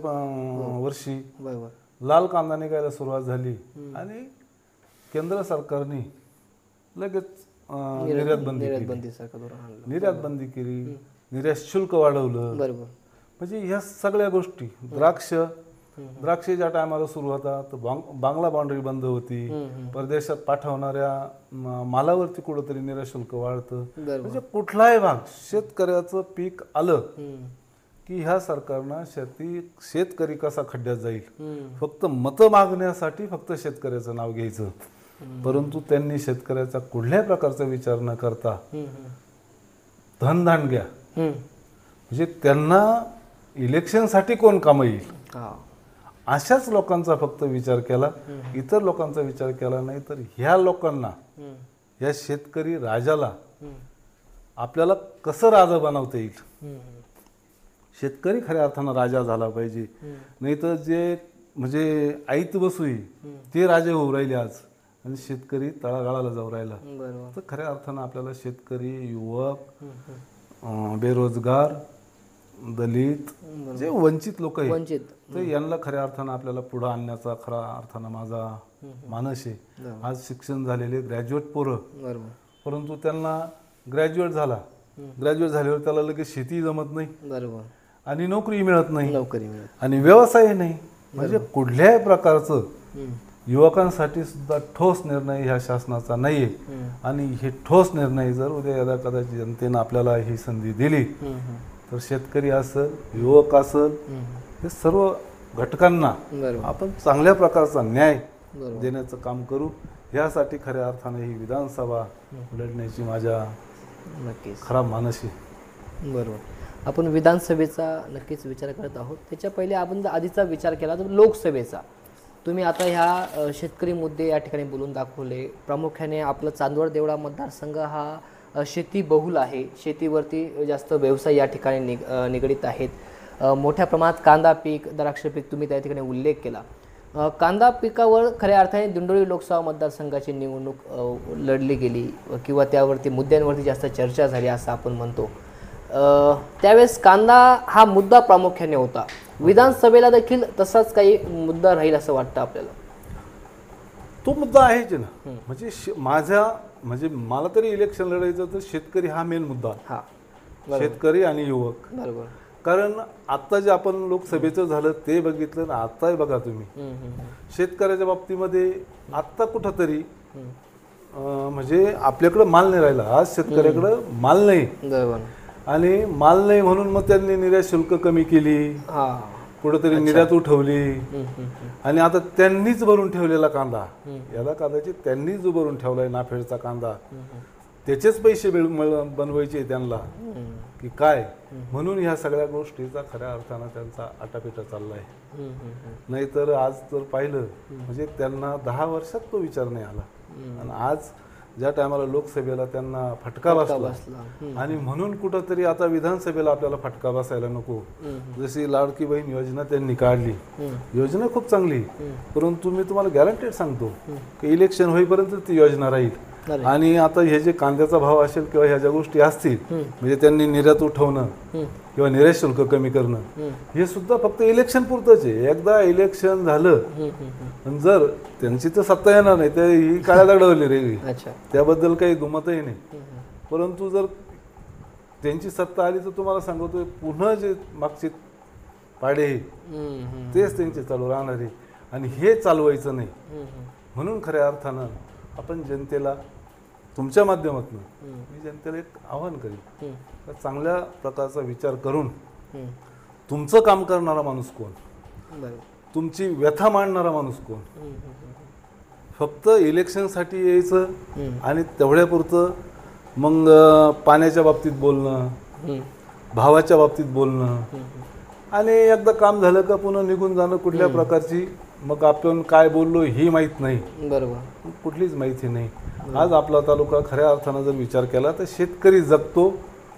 S2: वर्षी लाल कांदा निघायला सुरुवात झाली आणि केंद्र सरकारने लगेच निर्यात बंदी केली निर्यात शुल्क वाढवलं बरोबर म्हणजे ह्या सगळ्या गोष्टी द्राक्ष द्राक्षेच्या टायमाला सुरू होता तर बांगला बाउंड्री बंद होती, परदेशात पाठवणाऱ्या मालावरती कुठंतरी निर्यात वाढतं. म्हणजे कुठलाही भाग शेतकऱ्याचं पीक आलं की ह्या सरकारनं शेतकरी कसा खड्ड्यात जाईल फक्त मतं मागण्यासाठी फक्त शेतकऱ्याचं नाव घ्यायचं. परंतु त्यांनी शेतकऱ्याचा कुठल्याही प्रकारचा विचार न करता धनधानग्या म्हणजे त्यांना इलेक्शनसाठी कोण कामं येईल अशाच लोकांचा फक्त विचार केला, इतर लोकांचा विचार केला नाही. तर ह्या लोकांना, या शेतकरी राजाला आपल्याला कसं राजा बनवता येईल, शेतकरी खऱ्या अर्थानं राजा झाला पाहिजे. नाही तर जे म्हणजे आईत बसुई ते राजे होऊ राहिले आज आणि शेतकरी तळागाळाला जाऊ राहिला. तर खऱ्या अर्थानं आपल्याला शेतकरी, युवक, बेरोजगार, दलित, जे वंचित लोक आहेत तर यांना खऱ्या अर्थानं आपल्याला पुढे आणण्याचा खऱ्या अर्थानं माझा मानस आहे. आज शिक्षण झालेले ग्रॅज्युएट पोरं, परंतु त्यांना ग्रॅज्युएट झाल्यावर त्याला लगेच शेती जमत नाही आणि नोकरी मिळत नाही आणि व्यवसाय नाही. म्हणजे कुठल्याही प्रकारचं युवकांसाठी सुद्धा ठोस निर्णय ह्या शासनाचा नाहीये. आणि हे ठोस निर्णय जर उद्या यदा कदाचित जनतेनं आपल्याला ही संधी दिली तर शेतकरी असेल, युवक असेल, हे सर्व घटकांना आपण चांगल्या प्रकारचा न्याय देण्याचं काम करू. ह्यासाठी खऱ्या अर्थाने ही विधानसभा लढण्याची माझ्या खरा मानस आहे.
S1: बरोबर. आपण विधानसभेचा नक्कीच विचार करत आहोत. त्याच्या पहिले आपण जर आधीचा विचार केला तर लोकसभेचा, तुम्ही आता ह्या शेतकरी मुद्दे या ठिकाणी बोलून दाखवले. प्रामुख्याने आपलं चांदवड देवळा मतदारसंघ हा शेती बहुल आहे, शेतीवरती जास्त व्यवसाय या ठिकाणी निगडित आहेत. मोठ्या प्रमाणात कांदा पीक, द्राक्ष पीक तुम्ही त्या ठिकाणी उल्लेख केला. कांदा पिकावर खऱ्या अर्थाने दिंडोरी लोकसभा मतदारसंघाची निवडणूक लढली गेली किंवा त्यावरती मुद्द्यांवरती जास्त चर्चा झाली असं आपण म्हणतो. त्यावेळेस कांदा हा मुद्दा प्रामुख्याने होता. विधानसभेला देखील तसाच काही मुद्दा राहील असं वाटतं आपल्याला?
S2: तो मुद्दा आहेच ना. म्हणजे मला तरी इलेक्शन लढायचं तर शेतकरी हा मेन मुद्दा, शेतकरी आणि युवक. बरोबर. कारण आता जे आपण लोकसभेचं झालं ते बघितलं ना, आताही बघा तुम्ही शेतकऱ्याच्या बाबतीमध्ये आत्ता कुठंतरी म्हणजे आपल्याकडं माल नाही राहिला. आज शेतकऱ्याकडं माल नाही आणि माल नाही म्हणून मग त्यांनी निर्यात शुल्क कमी केली, कुठेतरी निर्यात उठवली आणि आता त्यांनीच भरून ठेवलेला कांदा, याला कदाचित त्यांनीच जो भरून ठेवलाय नाफेडचा कांदा, त्याचेच पैसे बनवायचे त्यांना की काय, म्हणून ह्या सगळ्या गोष्टीचा खऱ्या अर्थानं त्यांचा आटापिटा चाललाय. नाहीतर आज जर पाहिलं म्हणजे त्यांना 10 वर्षात तो विचार नाही आला आणि आज ज्या टायमाला लोकसभेला त्यांना फटका बसला आणि म्हणून कुठंतरी आता विधानसभेला आपल्याला फटका बसायला नको. जशी लाडकी बहीण योजना त्यांनी काढली, योजना खूप चांगली, परंतु मी तुम्हाला गॅरंटेड सांगतो की इलेक्शन होईपर्यंत ती योजना राहील. आणि आता हे जे कांद्याचा भाव असेल किंवा ह्या ज्या गोष्टी असतील म्हणजे त्यांनी निर्यात उठवणं किंवा निर्यात शुल्क कमी करणं हे सुद्धा फक्त इलेक्शन पुरतंच आहे. एकदा इलेक्शन झालं जर त्यांची तर सत्ता येणार नाही, ते ही काळ्या दगडावरली रे, त्याबद्दल काही दुमतही नाही. परंतु जर त्यांची सत्ता आली तर तुम्हाला सांगतो पुन्हा जे मागचे पाडे तेच त्यांचे चालू राहणार आहे आणि हे चालवायचं नाही. म्हणून खऱ्या अर्थानं आपण जनतेला तुमच्या माध्यमातून मी जनतेला एक आवाहन करीन, तर चांगल्या प्रकारचा विचार करून तुमचं काम करणारा माणूस कोण, तुमची व्यथा मांडणारा माणूस कोण, फक्त इलेक्शनसाठी यायचं आणि तेवढ्यापुरतं मग पाण्याच्या बाबतीत बोलणं, भावाच्या बाबतीत बोलणं आणि एकदा काम झालं का पुन्हा निघून जाणं. कुठल्या प्रकारची मग आपण काय बोललो ही माहीत नाही, बरोबर, कुठलीच माहिती नाही. आज आपला तालुका खऱ्या अर्थानं जर विचार केला तर शेतकरी जगतो,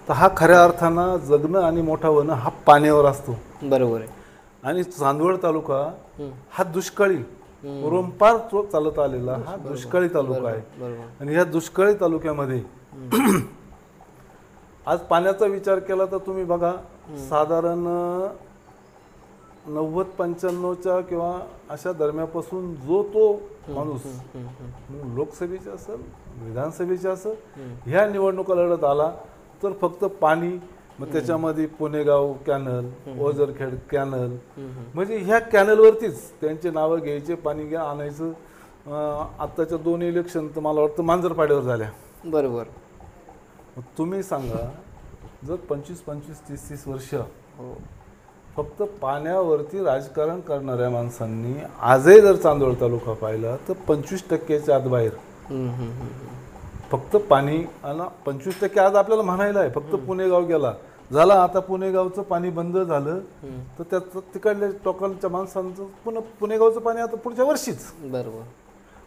S2: तर हा खऱ्या अर्थानं जगणं आणि मोठा होणं हा पाण्यावर असतो. बरोबर आहे. आणि चांदवड तालुका हा दुष्काळी परंपार चालत आलेला हा दुष्काळी तालुका आहे. आणि ह्या दुष्काळी तालुक्यामध्ये आज पाण्याचा विचार केला तर तुम्ही बघा साधारण 90-95च्या किंवा अशा दरम्यापासून जो तो माणूस लोकसभेचे असेल विधानसभेचे असेल ह्या निवडणुका लढत आला तर फक्त पाणी मग त्याच्यामध्ये पुणेगाव कॅनल, ओझरखेड कॅनल, म्हणजे ह्या कॅनलवरतीच त्यांचे नावं घ्यायचे, पाणी घ्या आणायचं. आत्ताच्या 2 इलेक्शन तर मला वाटतं मांजरपाड्यावर झाल्या.
S1: बरोबर.
S2: मग तुम्ही सांगा, जर 25-25, 30-30 वर्ष फक्त पाण्यावरती राजकारण करणाऱ्या माणसांनी आजही जर चांदवड तालुका पाहिला तर 25% आत बाहेर. फक्त पाणी आला 25% आज आपल्याला म्हणायला आहे. फक्त पुणेगाव गेला झाला, आता पुणेगावचं पाणी बंद झालं तर त्याचं तिकडल्या टोकालच्या माणसांचं पुन्हा पुणेगावचं पाणी आता पुढच्या वर्षीच.
S1: बरोबर.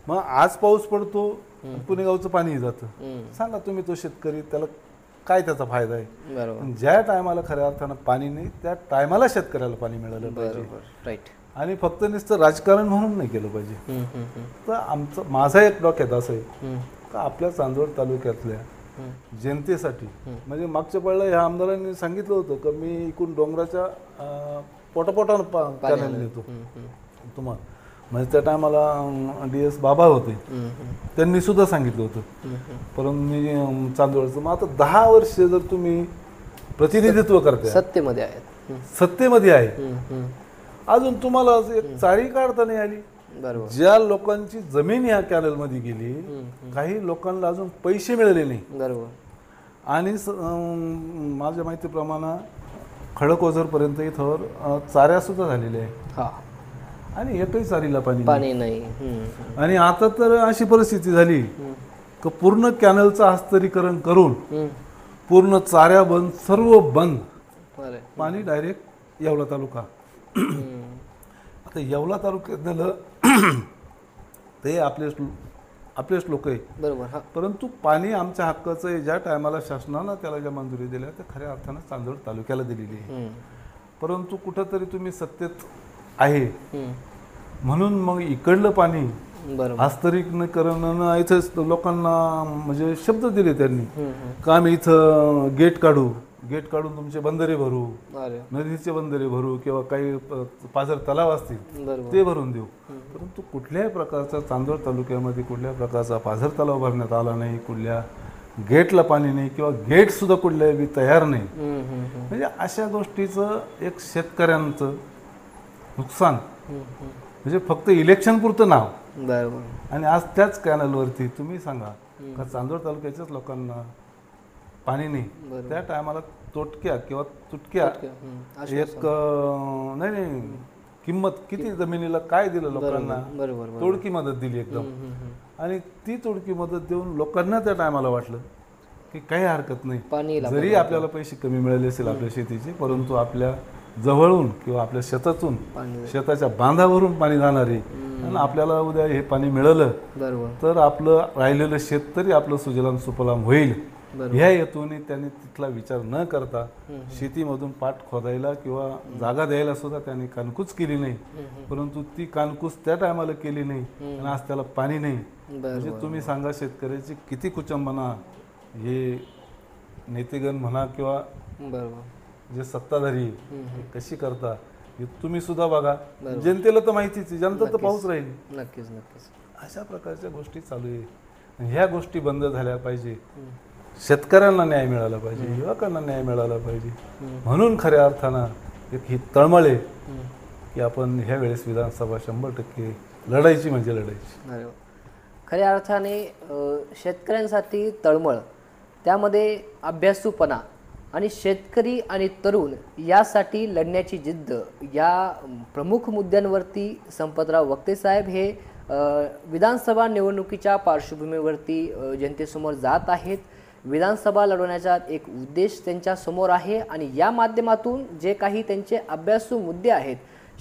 S2: मग आज पाऊस पडतो, पुणेगावचं पाणी जातं. सांगा तुम्ही, तो शेतकरी त्याला काय त्याचा फायदा आहे?
S1: बरोबर.
S2: ज्या टायमाला खऱ्या अर्थानं पाणी नाही त्या टायमाला शेतकऱ्याला पाणी मिळालं पाहिजे.
S1: राईट.
S2: आणि फक्त नुसतं राजकारण म्हणून नाही केलं पाहिजे. तर माझा एक डोक्यात असं आहे का आपल्या चांदवड तालुक्यातल्या जनतेसाठी, म्हणजे मागच्या वेळेला ह्या आमदारांनी सांगितलं होतं की मी इकडून डोंगराच्या पोटापोटानं कॅनल नेतो तुम्हाला. म्हणजे त्या टायमाला DS बाबा होते, त्यांनी सुद्धा सांगितलं होतं. परंतु मी चांदवडचं, मग आता 10 वर्ष जर तुम्ही प्रतिनिधित्व करताय,
S1: सत्तेमध्ये आहेत,
S2: सत्तेमध्ये आहे, अजून तुम्हाला एक चाळी काढता नाही आली.
S1: बरोबर.
S2: ज्या लोकांची जमीन ह्या कॅनल मध्ये गेली, काही लोकांना अजून पैसे मिळाले नाही.
S1: बरोबर.
S2: आणि माझ्या माहितीप्रमाणे खडक पर्यंत इथं चाऱ्या सुद्धा झालेल्या आहे आणि एकही चारीला पाणी
S1: नाही.
S2: आणि आता तर अशी परिस्थिती झाली की पूर्ण कॅनलचं हस्तांतरीकरण करून पूर्ण चाऱ्या बंद, सर्व बंद, पाणी डायरेक्ट येवला तालुका. आता येवला तालुक्यात झालं ते आपलेच लोक आहे.
S1: बरोबर.
S2: परंतु पाणी आमच्या हक्काचं आहे. ज्या टायमाला शासनानं त्याला ज्या मंजुरी दिल्या त्या खऱ्या अर्थानं चांदवड तालुक्याला दिलेली आहे. परंतु कुठंतरी तुम्ही सत्तेत आहे म्हणून मग इकडलं पाणी हस्तांतरीकरण इथं लोकांना म्हणजे शब्द दिले त्यांनी का आम्ही इथं गेट काढून तुमचे बंदरे भरू, नदीचे बंदरे भरू किंवा काही पाझर तलाव असतील ते भरून देऊ. परंतु कुठल्याही प्रकारचा चांदवड तालुक्यामध्ये कुठल्याही प्रकारचा पाझर तलाव भरण्यात आला नाही, कुठल्या गेटला पाणी नाही किंवा गेट सुद्धा कुठल्या तयार नाही. म्हणजे अशा गोष्टीचं एक शेतकऱ्यांचं नुकसान, म्हणजे फक्त इलेक्शन पुरतं नाव.
S1: बरोबर.
S2: आणि आज त्याच कॅनलवरती तुम्ही सांगा का चांदवड तालुक्याच्याच लोकांना पाणी नाही. त्या टायमाला तोटक्या किंवा तुटक्या एक नाही किंमत किती जमिनीला काय दिलं लोकांना, तोडकी मदत दिली एकदम. आणि ती तोडकी मदत देऊन लोकांना त्या टायमाला वाटलं की काही हरकत नाही, जरी आपल्याला पैसे कमी मिळाले असेल आपल्या शेतीचे, परंतु आपल्या जवळून किंवा आपल्या शेतातून शेताच्या बांधावरून पाणी जाणार आहे आणि आपल्याला उद्या हे पाणी मिळालं तर आपलं राहिलेलं शेत तरी आपलं सुजलाम सुफलाम होईल. ह्या हेतूने त्यांनी तिथला विचार न करता शेतीमधून पाठ खोदायला किंवा जागा द्यायला सुद्धा त्यांनी कानकूच केली नाही. परंतु ती कानकूस त्या टायमाला केली नाही आणि आज त्याला पाणी नाही. म्हणजे तुम्ही सांगा शेतकऱ्याची किती कुचंबना हे नेतेगण म्हणा किंवा जे सत्ताधारी कशी करता हे तुम्ही सुद्धा बघा. जनतेला तर माहितीच, जनता तर पाऊस राहील.
S1: नक्कीच.
S2: अशा प्रकारच्या गोष्टी चालू आहे. ह्या गोष्टी बंद झाल्या पाहिजे. शेतकऱ्यांना न्याय मिळाला पाहिजे, युवकांना न्याय मिळाला पाहिजे. म्हणून खऱ्या अर्थानं एक ही तळमळ आहे की आपण ह्या वेळेस विधानसभा 100% लढायची म्हणजे लढायची.
S1: खऱ्या अर्थाने शेतकऱ्यांसाठी तळमळ, त्यामध्ये अभ्यासूपणा आणि शेतकरी आणि तरुण यासाठी लढण्याची जिद्द, या प्रमुख मुद्द्यांवरती संपतराव वक्ते साहेब हे विधानसभा निवडणुकीच्या पार्श्वभूमीवरती जनतेसमोर जात आहेत. विधानसभा लढवण्याचा एक उद्देश त्यांच्या समोर आहे आणि या माध्यमातून जे काही त्यांचे अभ्यासू मुद्दे आहेत,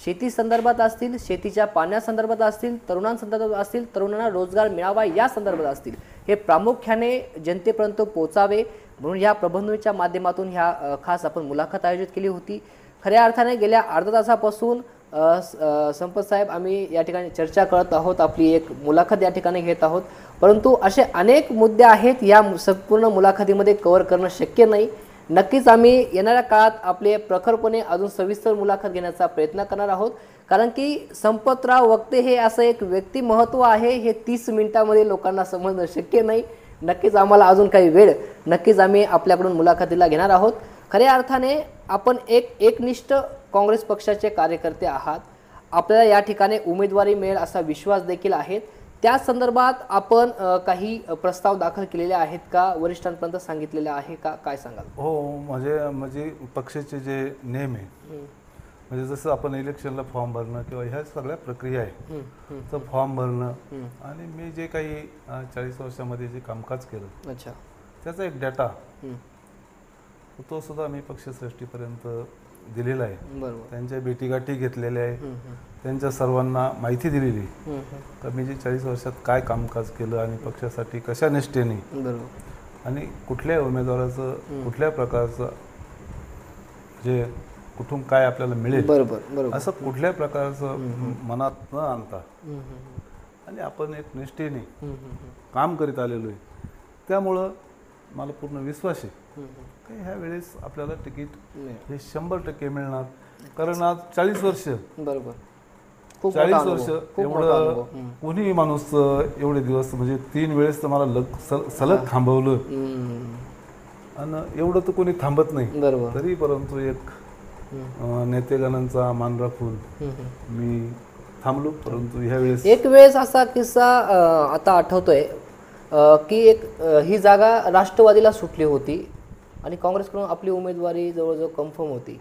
S1: शेती संदर्भात असतील, शेतीच्या पाण्यासंदर्भात असतील, तरुणांसंदर्भात असतील, तरुणांना रोजगार मिळावा या संदर्भात असतील, हे प्रामुख्याने जनतेपर्यंत पोहोचावे म्हणून या प्रबंधच्या माध्यमातून ह्या खास आपण मुलाखत आयोजित केली होती. खऱ्या अर्थाने गेल्या अर्धा तासापासून संपत साहेब आम्ही या ठिकाणी चर्चा करत आहोत, आपली एक मुलाखत या ठिकाणी घेत आहोत. परंतु असे अनेक मुद्दे आहेत या संपूर्ण मुलाखतीमध्ये कव्हर करणं शक्य नाही. नक्कीच आम्ही येणाऱ्या काळात आपले प्रखरपणे अजून सविस्तर मुलाखत घेण्याचा प्रयत्न करणार आहोत, कारण की संपतराव वक्ते हे असं एक व्यक्तिमहत्व आहे, हे 30 मिनिटांमध्ये लोकांना समजणं शक्य नाही. नक्कीच आम्हाला अजून काही वेळ नक्कीच आम्ही आपल्याकडून मुलाखतीला घेणार आहोत. खऱ्या अर्थाने आपण एकनिष्ठ काँग्रेस पक्षाचे कार्यकर्ते आहात. आपल्याला या ठिकाणी उमेदवारी मिळेल असा विश्वास देखील आहे. त्या संदर्भात आपण काही प्रस्ताव दाखल केलेले आहेत का, वरिष्ठांपर्यंत सांगितलेले आहे का, काय सांगाल?
S2: हो, म्हणजे पक्षाचे जे नेम आहे, म्हणजे जसं आपण इलेक्शनला फॉर्म भरणं किंवा ह्या सगळ्या प्रक्रिया आहे, तर फॉर्म भरणं आणि मी जे काही 40 वर्षामध्ये जे कामकाज केलं,
S1: अच्छा,
S2: त्याचा एक डाटा तो सुद्धा मी पक्षश्रेष्ठीपर्यंत दिलेला आहे.
S1: बरोबर.
S2: त्यांच्या भेटीगाठी घेतलेल्या आहे, त्यांच्या सर्वांना माहिती दिलेली का मी जे 40 वर्षात काय कामकाज केलं आणि पक्षासाठी कशा निष्ठेने,
S1: बरोबर,
S2: आणि कुठल्या उमेदवाराचं कुठल्या प्रकारचं जे कुठून काय आपल्याला मिळेल,
S1: बरोबर, बरोबर,
S2: असं कुठल्या प्रकारचं मनात न आणता आणि आपण एक निष्ठेने काम करीत आलेलो आहे. त्यामुळं मला पूर्ण विश्वास आहे की ह्या वेळेस आपल्याला तिकीट हे 100% मिळणार. कारण आज 40 वर्ष,
S1: बरोबर,
S2: 40 वर्ष एवढं कोणीही माणूस एवढे दिवस म्हणजे 3 वेळेस तर मला सलग थांबवलं आणि एवढं तर कोणी थांबत नाही.
S1: बरोबर.
S2: तरी परंतु एक नेतेगणांचा मान राखून मी थांबलो. परंतु ह्या वेळेस
S1: एक वेळेस असा किस्सा आता आठवतोय की ही जागा राष्ट्रवादीला सुटली होती आणि काँग्रेसकडून आपली उमेदवारी जवळजवळ कन्फर्म होती.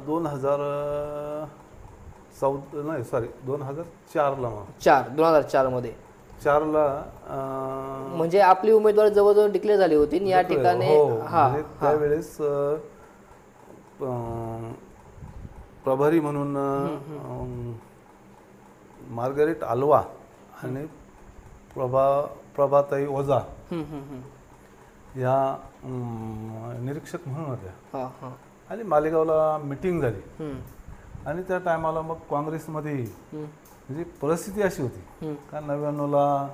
S2: 2004
S1: मध्ये
S2: 4ला
S1: म्हणजे आपली उमेदवारी जवळजवळ डिक्लेअर झाली होती आणि या ठिकाणी
S2: म्हणजे त्यावेळेस प्रभारी म्हणून मार्गारेट आल्वा आणि प्रभाताई ओझा या निरीक्षक म्हणून होत्या आणि मालेगावला मीटिंग झाली आणि त्या टायमाला मग काँग्रेसमध्ये म्हणजे परिस्थिती अशी होती का 99ला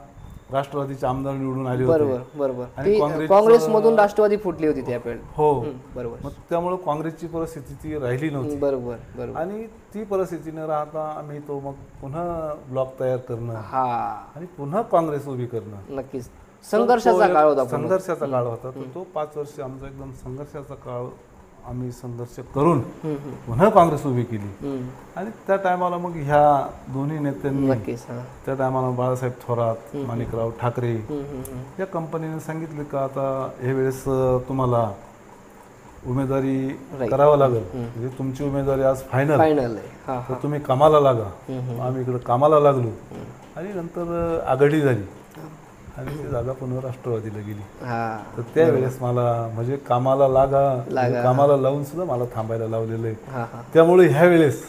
S2: राष्ट्रवादीचे आमदार निवडून आले होते.
S1: बरोबर, आणि काँग्रेसमधून राष्ट्रवादी फुटली होती त्यावेळेस.
S2: हो,
S1: बरोबर.
S2: मग त्यामुळे काँग्रेसची परिस्थिती ती राहिली नव्हती.
S1: बरोबर.
S2: आणि ती परिस्थिती न राहता आम्ही तो मग पुन्हा ब्लॉक तयार करणं आणि पुन्हा काँग्रेस उभी करणं.
S1: नक्कीच संघर्षाचा काळ होता.
S2: तो 5 वर्ष आमचा एकदम संघर्षाचा काळ. आम्ही संघर्ष करून पुन्हा काँग्रेस उभी केली आणि त्या टायमाला मग ह्या दोन्ही नेत्यांनी त्या टायमाला बाळासाहेब थोरात, माणिकराव ठाकरे या कंपनीने सांगितले का आता हे वेळेस तुम्हाला उमेदवारी करावं लागेल, म्हणजे तुमची उमेदवारी आज फायनल आहे, तर तुम्ही कामाला लागा. आम्ही इकडे कामाला लागलो आणि नंतर आघाडी झाली आणि ती जागा पुन्हा राष्ट्रवादीला गेली. तर त्यावेळेस मला म्हणजे कामाला कामाला लावून सुद्धा मला थांबायला लावलेलं आहे. त्यामुळे ह्या वेळेस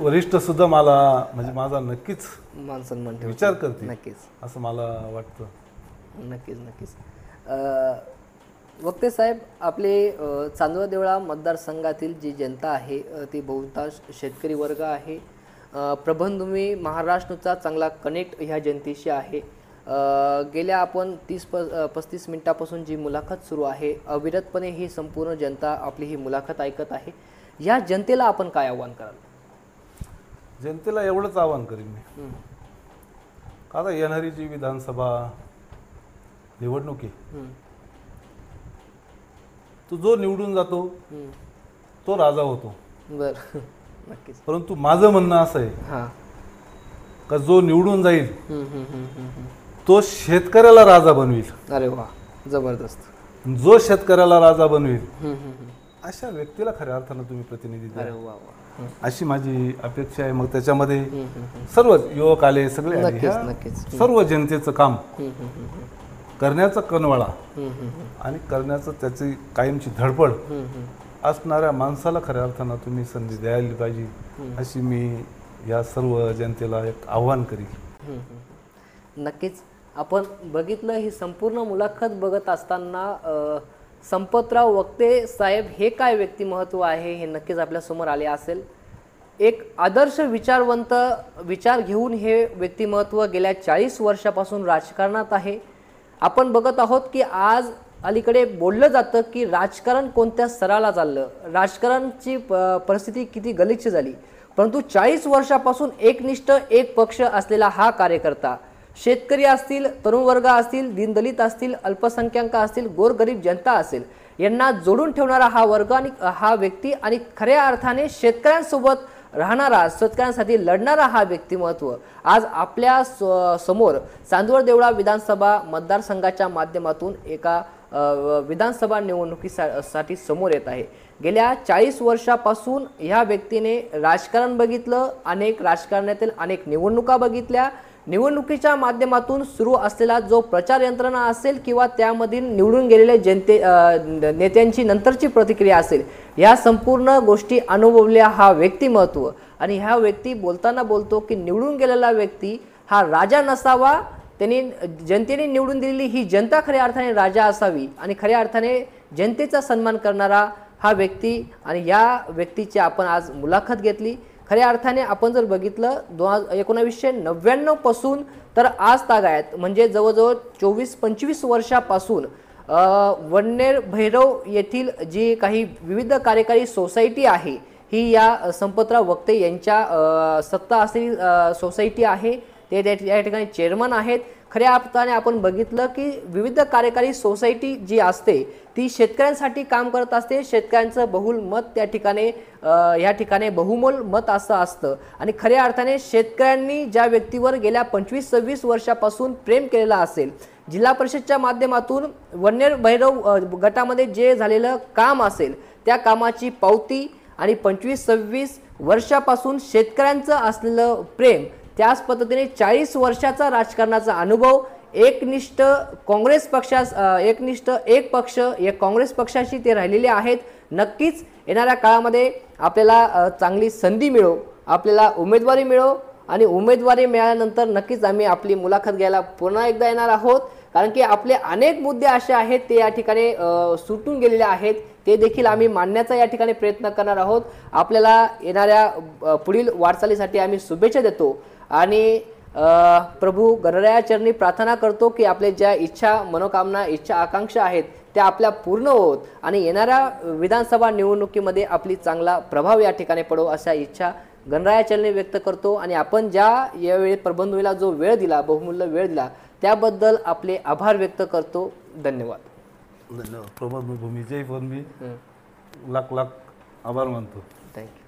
S2: वरिष्ठ सुद्धा मला म्हणजे माझा नक्कीच
S1: मान सन्मान
S2: विचार करते,
S1: नक्कीच
S2: असं मला वाटतं.
S1: नक्कीच. वक्ते साहेब, आपले चांदवड देवळा मतदारसंघातील जी जनता आहे ती बहुतांश शेतकरी वर्ग आहे. प्रबंधभूमी महाराष्ट्रचा चांगला कनेक्ट ह्या जनतेशी आहे. गेल्या आपण 30-35 मिनिटापासून जी मुलाखत सुरू आहे, अविरतपणे ही संपूर्ण जनता आपली ही मुलाखत ऐकत आहे. या जनतेला आपण काय आव्हान कराल?
S2: जनतेला एवढंच आव्हान करीन मी, आता येणारी जी विधानसभा निवडणूक आहे, तो जो निवडून जातो तो राजा होतो.
S1: बरं, नक्कीच.
S2: परंतु माझं म्हणणं असं आहे का जो निवडून जाईल तो शेतकऱ्याला राजा बनवेल.
S1: अरे वा, जबरदस्त.
S2: जो शेतकऱ्याला राजा बनवेल अशा व्यक्तीला खऱ्या अर्थानं तुम्ही प्रतिनिधी द्या, अशी माझी अपेक्षा आहे. मग त्याच्यामध्ये सर्व युवक आले, सगळे आले, सर्व जनतेचं काम करण्याचा कणवाळा आणि करण्याचं त्याची कायमची धडपड असणाऱ्या माणसाला खऱ्या अर्थानं तुम्ही संधी द्यायला पाहिजे, अशी मी या सर्व जनतेला एक आव्हान करील.
S1: नक्कीच. आपण बघितलं, ही संपूर्ण मुलाखत बघत असताना संपतराव वक्ते साहेब हे काय व्यक्तिमत्व आहे हे नक्कीच आपल्यासमोर आले असेल. एक आदर्श विचारवंत विचार घेऊन हे व्यक्तिमत्व गेल्या 40 वर्षापासून राजकारणात आहे. आपण बघत आहोत की आज अलीकडे बोललं जातं की राजकारण कोणत्या स्तराला चाललं, राजकारणची परिस्थिती किती गलिच्छ झाली, परंतु 40 वर्षापासून एकनिष्ठ एक पक्ष असलेला हा कार्यकर्ता शेतकरी असतील, तरुण वर्ग असतील, दीनदलित असतील, अल्पसंख्याक असतील, गोरगरीब जनता असेल, यांना जोडून ठेवणारा हा वर्ग आणि हा व्यक्ती आणि खऱ्या अर्थाने शेतकऱ्यांसोबत राहणारा, शेतकऱ्यांसाठी लढणारा हा व्यक्तिमत्व आज आपल्या समोर चांदवड देवळा विधानसभा मतदारसंघाच्या माध्यमातून एका विधानसभा निवडणुकीसाठी समोर येत आहे। गेल्या 40 वर्षापासून ह्या व्यक्तीने राजकारण बघितलं, अनेक राजकारणातील अनेक निवडणुका बघितल्या। निवडणुकीच्या माध्यमातून सुरू असलेला जो प्रचार यंत्रणा असेल किंवा त्यामधील निवडून गेलेल्या नेत्यांची नंतरची प्रतिक्रिया असेल, या संपूर्ण गोष्टी अनुभवल्या हा व्यक्तिमत्व आणि ह्या व्यक्ती बोलताना बोलतो की निवडून गेलेला व्यक्ती हा राजा नसावा, त्यांनी जनतेने निवडून दिलेली ही जनता खऱ्या अर्थाने राजा असावी आणि खऱ्या अर्थाने जनतेचा सन्मान करणारा हा व्यक्ती आणि या व्यक्तीची आपण आज मुलाखत घेतली। खऱ्या अर्थाने आपण जर बघितलं 1999 पासून तर आज तागायत म्हणजे जवळजवळ 24-25 वर्षापासून वन्नेर भैरव येथील जी काही विविध कार्यकारी सोसायटी आहे ही या संपतराव वक्ते यांच्या सत्ता असलेली सोसायटी आहे। ते या ठिकाणी चेअरमन आहेत। खऱ्या अर्थाने आपण बघितलं की विविध कार्यकारी सोसायटी जी असते ती शेतकऱ्यांसाठी काम करत असते। शेतकऱ्यांचं बहुल मत त्या ठिकाणी या ठिकाणी बहुमोल मत असतं आणि खऱ्या अर्थाने शेतकऱ्यांनी ज्या व्यक्तीवर गेल्या 25-26 वर्षापासून प्रेम केलेलं असेल, जिल्हा परिषदच्या माध्यमातून वन्नेर भैरव गटामध्ये जे झालेलं काम असेल त्या कामाची पावती आणि 25-26 वर्षापासून शेतकऱ्यांचं असलेलं प्रेम, त्याच पद्धतीने 40 वर्षाचा राजकारणाचा अनुभव, एकनिष्ठ काँग्रेस पक्षास एकनिष्ठ एक पक्ष या काँग्रेस पक्षाशी ते राहिलेले आहेत। नक्कीच येणाऱ्या काळामध्ये आपल्याला चांगली संधी मिळो, आपल्याला उमेदवारी मिळो आणि उमेदवारी मिळाल्यानंतर नक्कीच आम्ही आपली मुलाखत घ्यायला पुन्हा एकदा येणार आहोत, कारण की आपले अनेक मुद्दे असे आहेत ते या ठिकाणी सुटून गेलेले आहेत, ते देखील आम्ही मांडण्याचा या ठिकाणी प्रयत्न करणार आहोत। आपल्याला येणाऱ्या पुढील वाटचालीसाठी आम्ही शुभेच्छा देतो आणि प्रभू गणराया चरणी प्रार्थना करतो की आपले ज्या इच्छा, मनोकामना, इच्छा, आकांक्षा आहेत त्या आपल्या पूर्ण होत आणि येणाऱ्या विधानसभा निवडणुकीमध्ये आपली चांगला प्रभाव या ठिकाणी पडो अशा इच्छा गणराया चरणी व्यक्त करतो। आणि आपण ज्या यावेळी प्रबंधभूमीला जो वेळ दिला, बहुमूल्य वेळ दिला, त्याबद्दल आपले आभार व्यक्त करतो। धन्यवाद।
S2: धन्यवाद। प्रबंधभूमीचे पण मी लाख लाख आभार मानतो।
S1: थँक्यू।